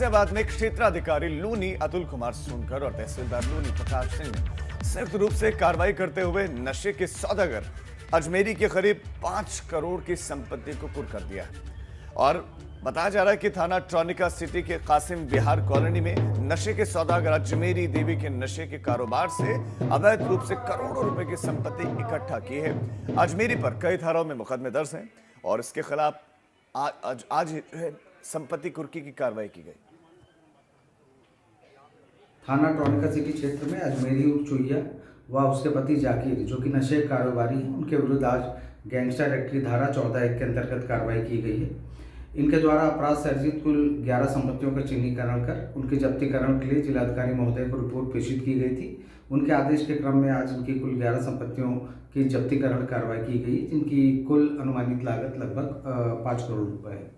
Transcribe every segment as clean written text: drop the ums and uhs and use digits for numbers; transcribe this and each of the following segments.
गाजियाबाद में क्षेत्राधिकारी लूनी अतुल कुमार सोनकर और तहसीलदार लूनी प्रकाश सिंह ने संयुक्त रूप से कार्रवाई करते हुए नशे के सौदागर अजमेरी के करीब 5 करोड़ की संपत्ति को कुर्क कर दिया। और बताया जा रहा है कि थाना ट्रॉनिका सिटी के कासिम विहार कॉलोनी में नशे के सौदागर अजमेरी देवी के नशे के कारोबार से अवैध रूप से करोड़ों रुपए की संपत्ति इकट्ठा की है। अजमेरी पर कई धाराओं में मुकदमे दर्ज हैं और इसके खिलाफ आज संपत्ति कुर्की की कार्रवाई की गई। थाना ट्रॉनिका सिटी क्षेत्र में अजमेरी उर्फ चुहिया व उसके पति जाकिर जो कि नशे कारोबारी हैं, उनके विरुद्ध आज गैंगस्टर एक्ट की धारा 14(1) के अंतर्गत कार्रवाई की गई है। इनके द्वारा अपराध से अर्जित कुल 11 संपत्तियों का चिन्हीकरण कर उनके जब्तीकरण के लिए जिलाधिकारी महोदय को रिपोर्ट प्रेषित की गई थी। उनके आदेश के क्रम में आज इनकी कुल 11 संपत्तियों की जब्तीकरण कार्रवाई की गई, जिनकी कुल अनुमानित लागत लगभग 5 करोड़ रुपए है।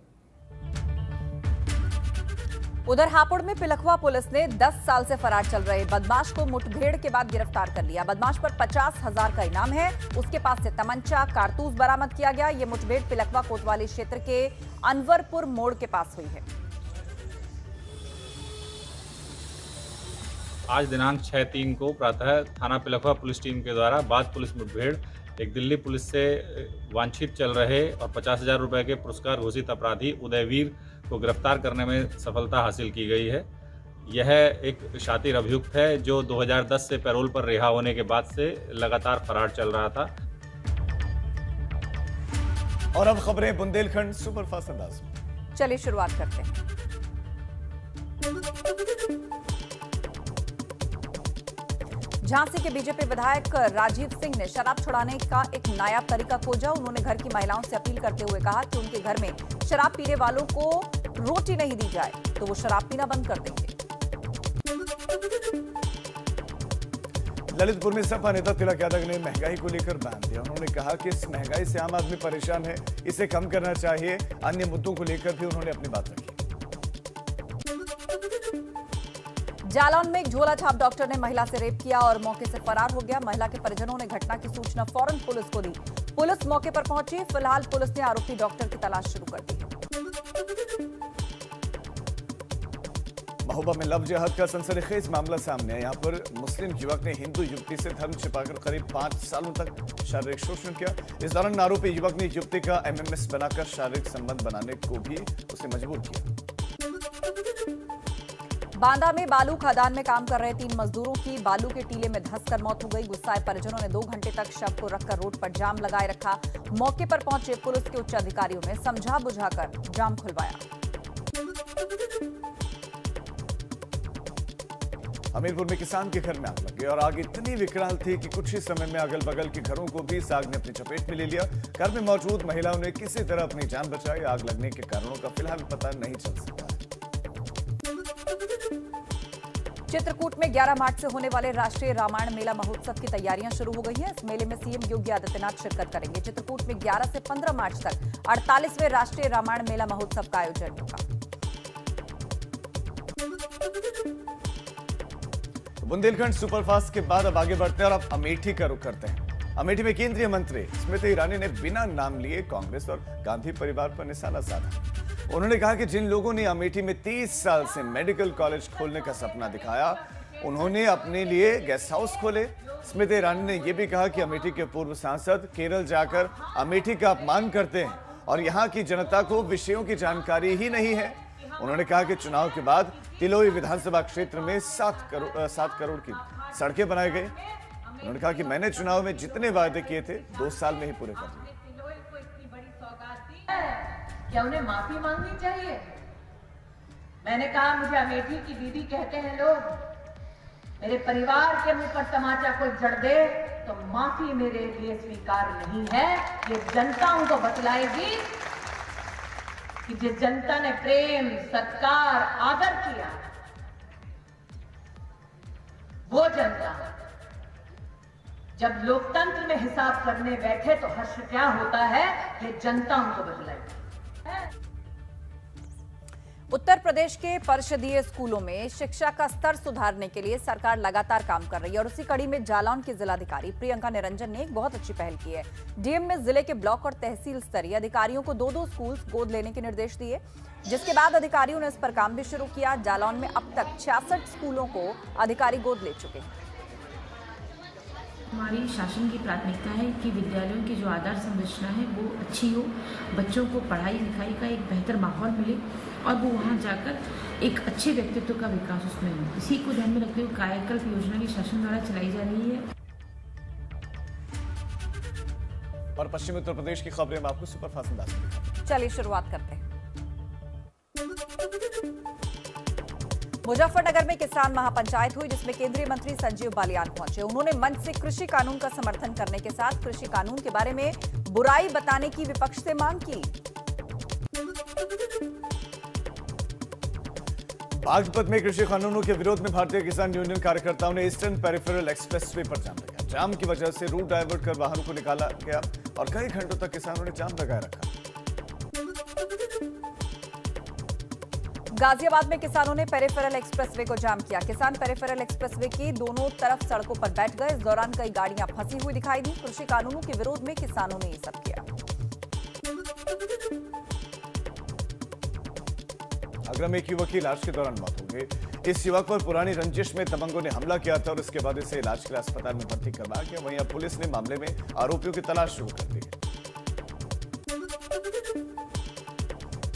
उधर हापुड़ में पिलखवा पुलिस ने 10 साल से फरार चल रहे बदमाश को मुठभेड़ के बाद गिरफ्तार कर लिया। बदमाश पर 50,000 का इनाम है। उसके पास से तमंचा, कारतूस बरामद किया गया। ये मुठभेड़ पिलखवा कोतवाली क्षेत्र के अनवरपुर मोड़ के पास हुई है। आज दिनांक 6/3 को प्रातः थाना पिलखवा पुलिस टीम के द्वारा बाद पुलिस मुठभेड़ एक दिल्ली पुलिस से वांछित चल रहे और 50,000 रुपए के पुरस्कार घोषित अपराधी उदयवीर को गिरफ्तार करने में सफलता हासिल की गई है। यह एक शातिर अभियुक्त है जो 2010 से पैरोल पर रिहा होने के बाद से लगातार फरार चल रहा था। और अब खबरें बुंदेलखंड सुपरफास्ट अंदाज में। चलिए शुरुआत करते हैं। झांसी के बीजेपी विधायक राजीव सिंह ने शराब छुड़ाने का एक नायाब तरीका खोजा। उन्होंने घर की महिलाओं से अपील करते हुए कहा कि उनके घर में शराब पीने वालों को रोटी नहीं दी जाए तो वो शराब पीना बंद कर देंगे। ललितपुर में सपा नेता तिलक यादव ने महंगाई को लेकर बयान दिया। उन्होंने कहा कि इस महंगाई से आम आदमी परेशान है, इसे कम करना चाहिए। अन्य मुद्दों को लेकर भी उन्होंने अपनी बात रखी। जालौन में एक झोला छाप डॉक्टर ने महिला से रेप किया और मौके से फरार हो गया। महिला के परिजनों ने घटना की सूचना फौरन पुलिस को दी। पुलिस मौके पर पहुंची। फिलहाल पुलिस ने आरोपी डॉक्टर की तलाश शुरू कर दी। महोबा में लव जिहाद का सनसनीखेज मामला सामने आया। यहाँ पर मुस्लिम युवक ने हिंदू युवती से धर्म छिपाकर करीब 5 सालों तक शारीरिक शोषण किया। इस दौरान आरोपी युवक ने युवती का MMS बनाकर शारीरिक संबंध बनाने को भी उसे मजबूर किया। बांदा में बालू खदान में काम कर रहे 3 मजदूरों की बालू के टीले में धंसकर मौत हो गई। गुस्साए परिजनों ने 2 घंटे तक शव को रखकर रोड पर जाम लगाए रखा। मौके पर पहुंचे पुलिस के उच्च अधिकारियों ने समझा बुझाकर जाम खुलवाया। हमीरपुर में किसान के घर में आग लगी और आग इतनी विकराल थी कि कुछ ही समय में अगल बगल के घरों को भी इस आग ने अपनी चपेट में ले लिया। घर में मौजूद महिलाओं ने किसी तरह अपनी जान बचाई। आग लगने के कारणों का फिलहाल पता नहीं चल सका है। चित्रकूट में 11 मार्च से होने वाले राष्ट्रीय रामायण मेला महोत्सव की तैयारियां शुरू हो गई हैं। इस मेले में सीएम योगी आदित्यनाथ शिरकत करेंगे। चित्रकूट में 11 से 15 मार्च तक 48वें राष्ट्रीय रामायण मेला महोत्सव का आयोजन होगा। बुंदेलखंड सुपरफास्ट के बाद अब आगे बढ़ते हैं और अब अमेठी का रुख करते हैं। अमेठी में केंद्रीय मंत्री स्मृति ईरानी ने बिना नाम लिए कांग्रेस और गांधी परिवार पर निशाना साधा। उन्होंने कहा कि जिन लोगों ने अमेठी में 30 साल से मेडिकल कॉलेज खोलने का सपना दिखाया, उन्होंने अपने लिए गेस्ट हाउस खोले। स्मृति ईरानी ने यह भी कहा कि अमेठी के पूर्व सांसद केरल जाकर अमेठी का अपमान करते हैं और यहाँ की जनता को विषयों की जानकारी ही नहीं है। उन्होंने कहा कि चुनाव के बाद तिलोई विधानसभा क्षेत्र में 7 करोड़ की सड़कें बनाई गई। उन्होंने कहा कि मैंने चुनाव में जितने वायदे किए थे 2 साल में ही पूरे कर दिए। क्या उन्हें माफी मांगनी चाहिए? मैंने कहा मुझे अमेठी की दीदी कहते हैं लोग, मेरे परिवार के मुंह पर तमाचा कोई जड़ दे तो माफी मेरे लिए स्वीकार नहीं है। ये जनता उनको बतलाएगी कि जिस जनता ने प्रेम, सत्कार, आदर किया, वो जनता जब लोकतंत्र में हिसाब करने बैठे तो हर्ष क्या होता है, ये जनता उनको बतलाएगी। उत्तर प्रदेश के परिषदीय स्कूलों में शिक्षा का स्तर सुधारने के लिए सरकार लगातार काम कर रही है और उसी कड़ी में जालौन की जिलाधिकारी प्रियंका निरंजन ने एक बहुत अच्छी पहल की है। डीएम ने जिले के ब्लॉक और तहसील स्तरीय अधिकारियों को 2-2 स्कूल गोद लेने के निर्देश दिए, जिसके बाद अधिकारियों ने इस पर काम भी शुरू किया। जालौन में अब तक 66 स्कूलों को अधिकारी गोद ले चुके हैं। हमारी शासन की प्राथमिकता है कि विद्यालयों की जो आधार संरचना है वो अच्छी हो, बच्चों को पढ़ाई लिखाई का एक बेहतर माहौल मिले और वो वहाँ जाकर एक अच्छे व्यक्तित्व का विकास उसमें हो। इसी को ध्यान में रखते हुए कायाकल्प योजना भी शासन द्वारा चलाई जा रही है। और पश्चिमी उत्तर प्रदेश की खबरें हम आपको सुपरफास्ट अंदाज में दिखाते हैं। चलिए शुरुआत करते हैं। मुजफ्फरनगर में किसान महापंचायत हुई, जिसमें केंद्रीय मंत्री संजीव बालियान पहुंचे। उन्होंने मंच से कृषि कानून का समर्थन करने के साथ कृषि कानून के बारे में बुराई बताने की विपक्ष से मांग की। बागपत में कृषि कानूनों के विरोध में भारतीय किसान यूनियन कार्यकर्ताओं ने ईस्टर्न पेरिफेरल एक्सप्रेसवे पर जाम लगाया। जाम की वजह से रूट डाइवर्ट कर वाहनों को निकाला गया और कई घंटों तक किसानों ने जाम लगाए रखा। गाजियाबाद में किसानों ने पेरिफेरल एक्सप्रेसवे को जाम किया। किसान पेरिफेरल एक्सप्रेसवे की दोनों तरफ सड़कों पर बैठ गए। इस दौरान कई गाड़ियां फंसी हुई दिखाई दी। कृषि कानूनों के विरोध में किसानों ने ये सब किया। आगरा में एक युवक की इलाज के दौरान मौत हो गई। इस युवक पर पुरानी रंजिश में दबंगों ने हमला किया था और इसके बाद इसे इलाज के लिए अस्पताल में भर्ती करवाया गया। वहीं अब पुलिस ने मामले में आरोपियों की तलाश शुरू कर दी है।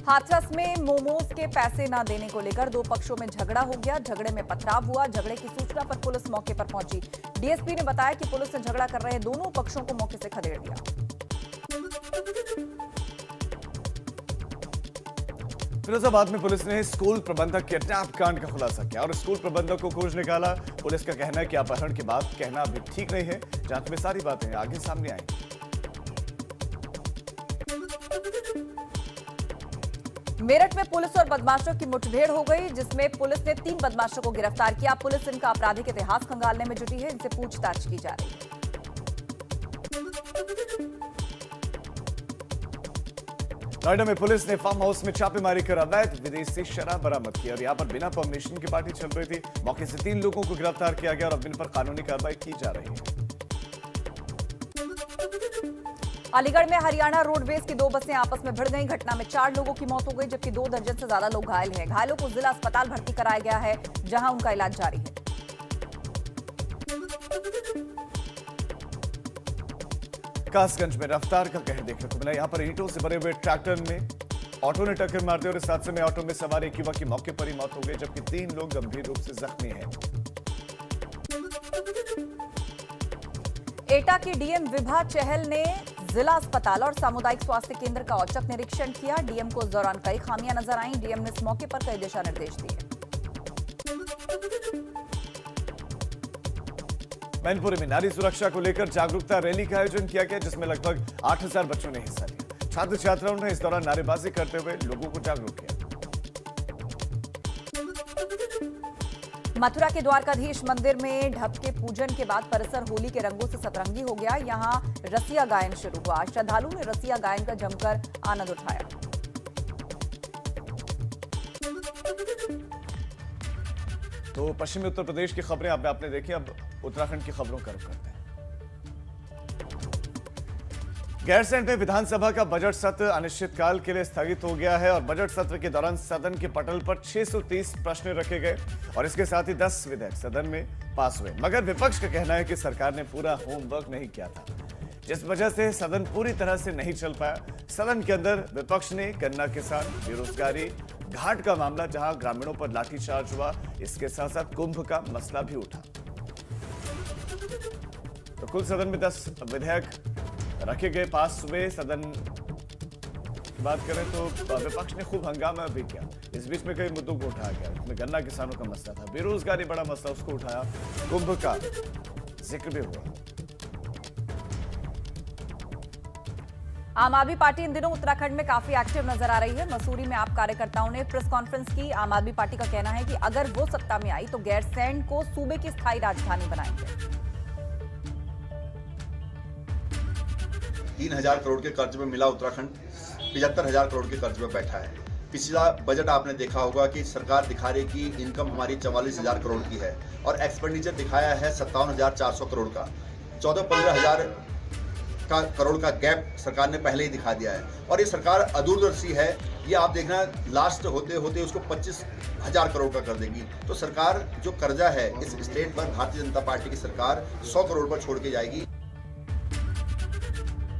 हाथरस में मोमोज के पैसे न देने को लेकर 2 पक्षों में झगड़ा हो गया। झगड़े में पथराव हुआ। झगड़े की सूचना पर पुलिस मौके पर पहुंची। डीएसपी ने बताया कि पुलिस ने झगड़ा कर रहे दोनों पक्षों को मौके से खदेड़ दिया। फिरोजाबाद में पुलिस ने स्कूल प्रबंधक के टैप कांड का खुलासा किया और स्कूल प्रबंधक को खोज निकाला। पुलिस का कहना है कि अपहरण के बाद कहना अभी ठीक नहीं है। जांच में सारी बातें आगे सामने आएंगी। मेरठ में पुलिस और बदमाशों की मुठभेड़ हो गई, जिसमें पुलिस ने 3 बदमाशों को गिरफ्तार किया। पुलिस इनका आपराधिक इतिहास खंगालने में जुटी है। इनसे पूछताछ की जा रही है। नोएडा में पुलिस ने फार्म हाउस में छापेमारी कर अवैध विदेशी शराब बरामद की और यहां पर बिना परमिशन की पार्टी चल रही थी। मौके से 3 लोगों को गिरफ्तार किया गया और अब इन पर कानूनी कार्रवाई की जा रही है। अलीगढ़ में हरियाणा रोडवेज की 2 बसें आपस में भिड़ गईं। घटना में 4 लोगों की मौत हो गई, जबकि 2 दर्जन से ज्यादा लोग घायल हैं। घायलों को जिला अस्पताल भर्ती कराया गया है, जहां उनका इलाज जारी है। कासगंज में रफ्तार का कहर देखने को मिला। यहां पर ईंटों से भरे हुए ट्रैक्टर में ऑटो ने टक्कर मार दी और इस हादसे में ऑटो में सवार एक युवक की मौके पर ही मौत हो गई, जबकि 3 लोग गंभीर रूप से जख्मी हैं। एटा की डीएम विभा चहल ने जिला अस्पताल और सामुदायिक स्वास्थ्य केंद्र का औचक निरीक्षण किया। डीएम को इस दौरान कई खामियां नजर आईं। डीएम ने इस मौके पर कई दिशा निर्देश दिए। मैनपुरी में नारी सुरक्षा को लेकर जागरूकता रैली का आयोजन किया गया, जिसमें लगभग 8000 बच्चों ने हिस्सा लिया। छात्र छात्राओं ने इस दौरान नारेबाजी करते हुए लोगों को जागरूक किया। मथुरा के द्वारकाधीश मंदिर में ढप के पूजन के बाद परिसर होली के रंगों से सतरंगी हो गया। यहां रसिया गायन शुरू हुआ। श्रद्धालु ने रसिया गायन का जमकर आनंद उठाया। तो पश्चिमी उत्तर प्रदेश की खबरें आपने देखी। अब उत्तराखंड की खबरों का रुख करते हैं। गैरसैंण में विधानसभा का बजट सत्र अनिश्चितकाल के लिए स्थगित हो गया है और बजट सत्र के दौरान सदन के पटल पर 630 प्रश्न रखे गए और इसके साथ ही 10 विधेयक सदन में पास हुए। मगर विपक्ष का कहना है कि सरकार ने पूरा होमवर्क नहीं किया था, जिस वजह से सदन पूरी तरह से नहीं चल पाया। सदन के अंदर विपक्ष ने गन्ना किसान, बेरोजगारी, घाट का मामला जहां ग्रामीणों पर लाठीचार्ज हुआ, इसके साथ साथ कुंभ का मसला भी उठा। तो कुल सदन में 10 विधेयक रखे गए, पास हुए। सदन की बात करें तो विपक्ष ने खूब हंगामा भी किया। इस बीच में कई मुद्दों को उठाया गया। इसमें गन्ना किसानों का मसला था, बेरोजगारी बड़ा मसला, उसको उठाया, कुंभ का जिक्र भी हुआ। आम आदमी पार्टी इन दिनों उत्तराखंड में काफी एक्टिव नजर आ रही है। मसूरी में आप कार्यकर्ताओं ने प्रेस कॉन्फ्रेंस की। आम आदमी पार्टी का कहना है कि अगर वो सत्ता में आई तो गैरसैंण को सूबे की स्थायी राजधानी बनाएंगे। 3000 करोड़ के कर्ज में मिला उत्तराखंड 75,000 करोड़ के कर्ज में बैठा है। पिछला बजट आपने देखा होगा कि सरकार दिखा रही कि इनकम हमारी 44,000 करोड़ की है और एक्सपेंडिचर दिखाया है 57,400 करोड़ का। 14-15 हज़ार करोड़ का गैप सरकार ने पहले ही दिखा दिया है और ये सरकार अदूरदर्शी है। ये आप देखना लास्ट होते होते उसको 25,000 करोड़ का कर देगी। तो सरकार जो कर्जा है इस स्टेट पर भारतीय जनता पार्टी की सरकार 100 करोड़ पर छोड़ के जाएगी।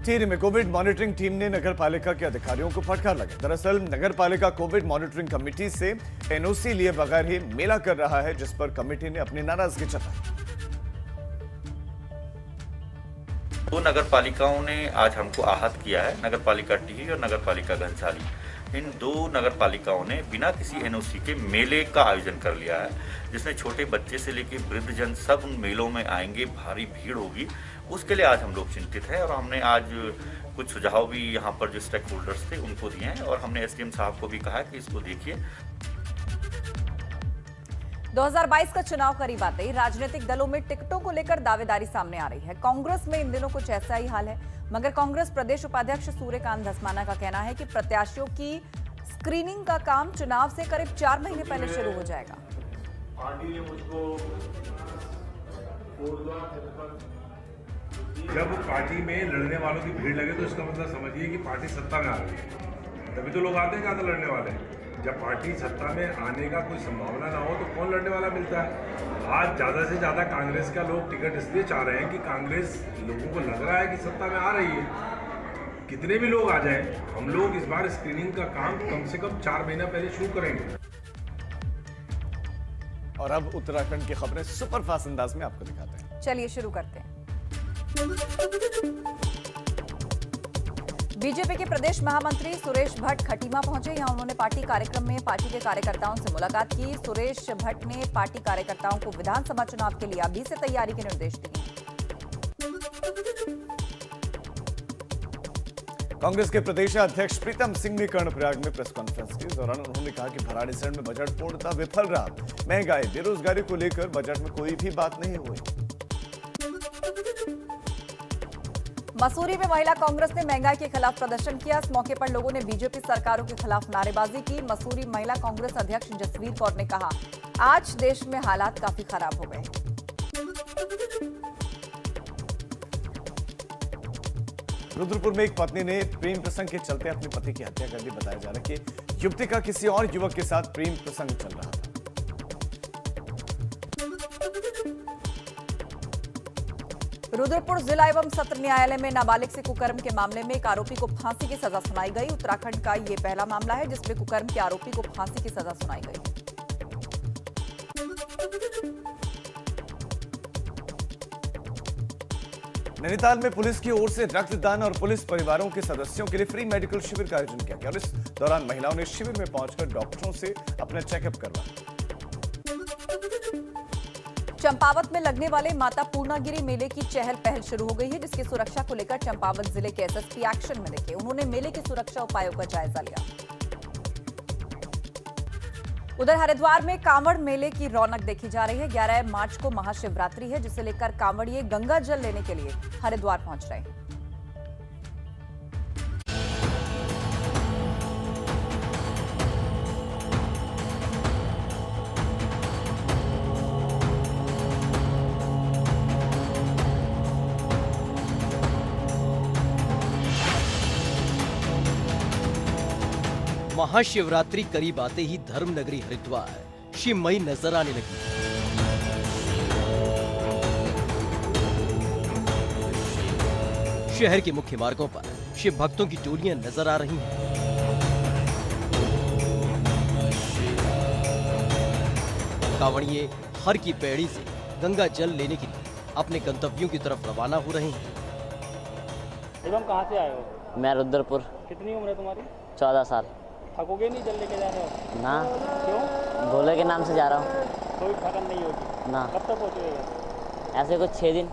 टिहरी में कोविड मॉनिटरिंग टीम ने नगर पालिका के अधिकारियों को फटकार लगा। दरअसल नगर पालिका कोविड मॉनिटरिंग कमेटी से एनओसी लिए बगैर ही मेला कर रहा है, जिस पर कमेटी ने अपनी नाराजगी जताई। दो नगर पालिकाओं ने आज हमको आहत किया है, नगर पालिका टिहरी और नगर पालिका घनसाली। इन दो नगर पालिकाओं ने बिना किसी एनओसी के मेले का आयोजन कर लिया है, जिसमें छोटे बच्चे से लेकर वृद्धजन सब उन मेलों में आएंगे, भारी भीड़ होगी। उसके लिए आज हम लोग चिंतित हैं और हमने आज कुछ सुझाव भी यहाँ पर जो स्टेक होल्डर्स थे उनको दिए हैं और हमने एसडीएम साहब को भी कहा है कि इसको देखिए। 2022 का चुनाव करीब आते ही राजनीतिक दलों में टिकटों को लेकर दावेदारी सामने आ रही है। कांग्रेस में इन दिनों कुछ ऐसा ही हाल है, मगर कांग्रेस प्रदेश उपाध्यक्ष सूर्यकांत धस्माना का कहना है कि प्रत्याशियों की स्क्रीनिंग का काम चुनाव से करीब 4 महीने पहले शुरू हो जाएगा। पार्टी ने मुझको जब पार्टी में लड़ने वालों की भीड़ लगे तो इसका मतलब समझिए कि पार्टी सत्ता में आ रही है, तभी तो लोग आते हैं ज़्यादा लड़ने वाले। जब पार्टी सत्ता में आने का कोई संभावना ना हो तो कौन लड़ने वाला मिलता है। आज ज़्यादा से ज़्यादा कांग्रेस का लोग टिकट इसलिए चाह रहे हैं कि कांग्रेस लोगों को लग रहा है कि सत्ता में आ रही है। कितने भी लोग आ जाएं, हम लोग इस बार स्क्रीनिंग का काम कम से कम 4 महीना पहले शुरू करेंगे। और अब उत्तराखंड की खबरें सुपरफास्ट अंदाज में आपको दिखाते हैं। चलिए शुरू करते हैं। बीजेपी के प्रदेश महामंत्री सुरेश भट्ट खटीमा पहुंचे। यहां उन्होंने पार्टी कार्यक्रम में पार्टी के कार्यकर्ताओं से मुलाकात की। सुरेश भट्ट ने पार्टी कार्यकर्ताओं को विधानसभा चुनाव के लिए अभी से तैयारी के निर्देश दिए। कांग्रेस के प्रदेश अध्यक्ष प्रीतम सिंह ने कर्णप्रयाग में प्रेस कॉन्फ्रेंस की। इस दौरान उन्होंने कहा कि भराड़ीसैंण में बजट पूर्णतः विफल रहा। महंगाई, बेरोजगारी को लेकर बजट में कोई भी बात नहीं हुई। मसूरी में महिला कांग्रेस ने महंगाई के खिलाफ प्रदर्शन किया। इस मौके पर लोगों ने बीजेपी सरकारों के खिलाफ नारेबाजी की। मसूरी महिला कांग्रेस अध्यक्ष जसवीर कौर ने कहा, आज देश में हालात काफी खराब हो गए। रुद्रपुर में एक पत्नी ने प्रेम प्रसंग के चलते अपने पति की हत्या कर दी। बताया जा रहा है कि युवती का किसी और युवक के साथ प्रेम प्रसंग चल रहा था। रुद्रपुर जिला एवं सत्र न्यायालय में नाबालिग से कुकर्म के मामले में एक आरोपी को फांसी की सजा सुनाई गई। उत्तराखंड का ये पहला मामला है जिसमें कुकर्म के आरोपी को फांसी की सजा सुनाई गई। नैनीताल में पुलिस की ओर से रक्तदान और पुलिस परिवारों के सदस्यों के लिए फ्री मेडिकल शिविर का आयोजन किया गया और इस दौरान महिलाओं ने शिविर में पहुंचकर डॉक्टरों से अपना चेकअप करवाया। चंपावत में लगने वाले माता पूर्णागिरी मेले की चहल पहल शुरू हो गई है, जिसकी सुरक्षा को लेकर चंपावत जिले के एसएसपी एक्शन में दिखे। उन्होंने मेले की सुरक्षा उपायों का जायजा लिया। उधर हरिद्वार में कांवड़ मेले की रौनक देखी जा रही है। 11 मार्च को महाशिवरात्रि है, जिसे लेकर कांवड़िए गंगा जल लेने के लिए हरिद्वार पहुंच रहे हैं। महाशिवरात्रि करीब आते ही धर्म नगरी हरिद्वार शिवमयी नजर आने लगी। शहर के मुख्य मार्गों पर शिव भक्तों की टोलियां नजर आ रही हैं। कांवड़िए हर की पैड़ी से गंगा जल लेने के लिए अपने गंतव्यों की तरफ रवाना हो रहे हैं। तुम कहाँ से आए हो? मैं रुद्रपुर। कितनी उम्र है तुम्हारी? 14 साल। थकोगे नहीं जल लेके जा रहे हो? ना। क्यों? भोले के नाम से जा रहा हूँ। कोई थकन नहीं होगी? ना। कब तक पहुँचोगे? ऐसे कुछ 6 दिन।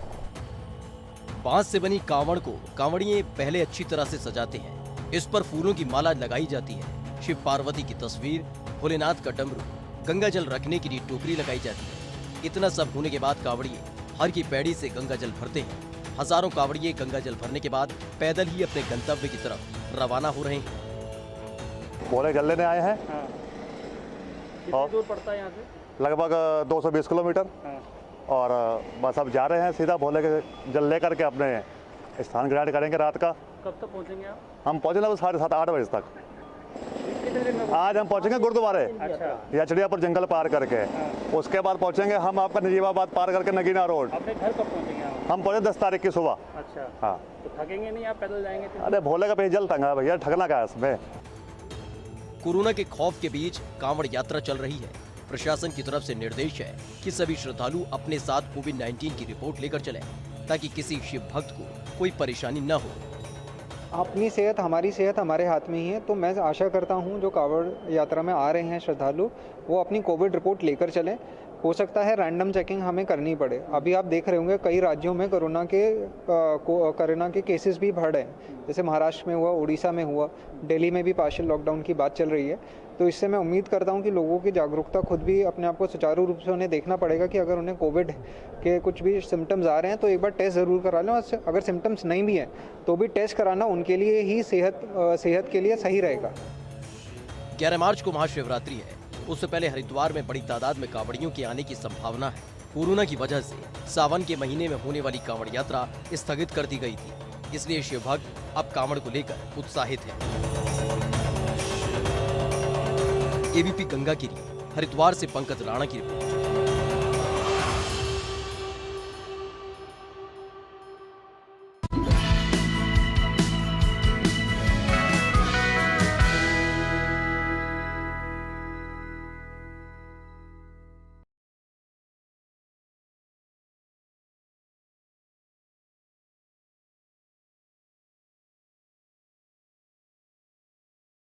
बांस से बनी कांवड़ को कांवड़िए पहले अच्छी तरह से सजाते हैं। इस पर फूलों की माला लगाई जाती है। शिव पार्वती की तस्वीर, भोलेनाथ का डमरू, गंगा जल रखने के लिए टोकरी लगाई जाती है। इतना सब होने के बाद कांवड़िए हर की पैड़ी से गंगा जल भरते हैं। हजारों कांवड़िए गंगा जल भरने के बाद पैदल ही अपने गंतव्य की तरफ रवाना हो रहे हैं। भोले जल लेने आए हैं। हाँ। कितनी दूर पड़ता है यहाँ से? लगभग 220 किलोमीटर। हाँ। और बस अब जा रहे हैं सीधा भोले के जल ले करके अपने स्थान ग्रहण करेंगे रात का। कब तक पहुँचेंगे आप? हम पहुँचे लगभग 7:30 8 बजे तक। कितने दिन में? आज हम पहुँचेंगे गुरुद्वारे अच्छा। या चिड़ियापुर जंगल पार करके। उसके बाद पहुँचेंगे हम आपका नजीबाबाद पार करके नगीना रोड। अपने घर कब पहुँचेंगे आप? हम पहुँचे 10 तारीख की सुबह। अच्छा। हाँ। तो थकेंगे नहीं, आप पैदल जाएंगे तो? अरे भोले का पेज जल टंगा भैया, ठगना क्या है इसमें। कोरोना के खौफ के बीच कांवड़ यात्रा चल रही है। प्रशासन की तरफ से निर्देश है कि सभी श्रद्धालु अपने साथ कोविड-19 की रिपोर्ट लेकर चलें, ताकि किसी शिव भक्त को कोई परेशानी न हो। अपनी सेहत हमारे हाथ में ही है, तो मैं आशा करता हूं जो कांवड़ यात्रा में आ रहे हैं श्रद्धालु, वो अपनी कोविड रिपोर्ट लेकर चलें। हो सकता है रैंडम चेकिंग हमें करनी पड़े। अभी आप देख रहे होंगे कई राज्यों में कोरोना के केसेस भी बढ़ रहे हैं, जैसे महाराष्ट्र में हुआ, उड़ीसा में हुआ, दिल्ली में भी पार्शियल लॉकडाउन की बात चल रही है। तो इससे मैं उम्मीद करता हूं कि लोगों की जागरूकता, खुद भी अपने आप को सुचारू रूप से उन्हें देखना पड़ेगा कि अगर उन्हें कोविड के कुछ भी सिम्टम्स आ रहे हैं तो एक बार टेस्ट ज़रूर करा लें, और अगर सिम्टम्स नहीं भी हैं तो भी टेस्ट कराना उनके लिए ही सेहत के लिए सही रहेगा। 11 मार्च को महाशिवरात्रि है। उससे पहले हरिद्वार में बड़ी तादाद में कांवड़ियों के आने की संभावना है। कोरोना की वजह से सावन के महीने में होने वाली कांवड़ यात्रा स्थगित कर दी गई थी, इसलिए शिव भक्त अब कांवड़ को लेकर उत्साहित है। एबीपी गंगा गिरी, हरिद्वार से पंकज राणा की रिपोर्ट।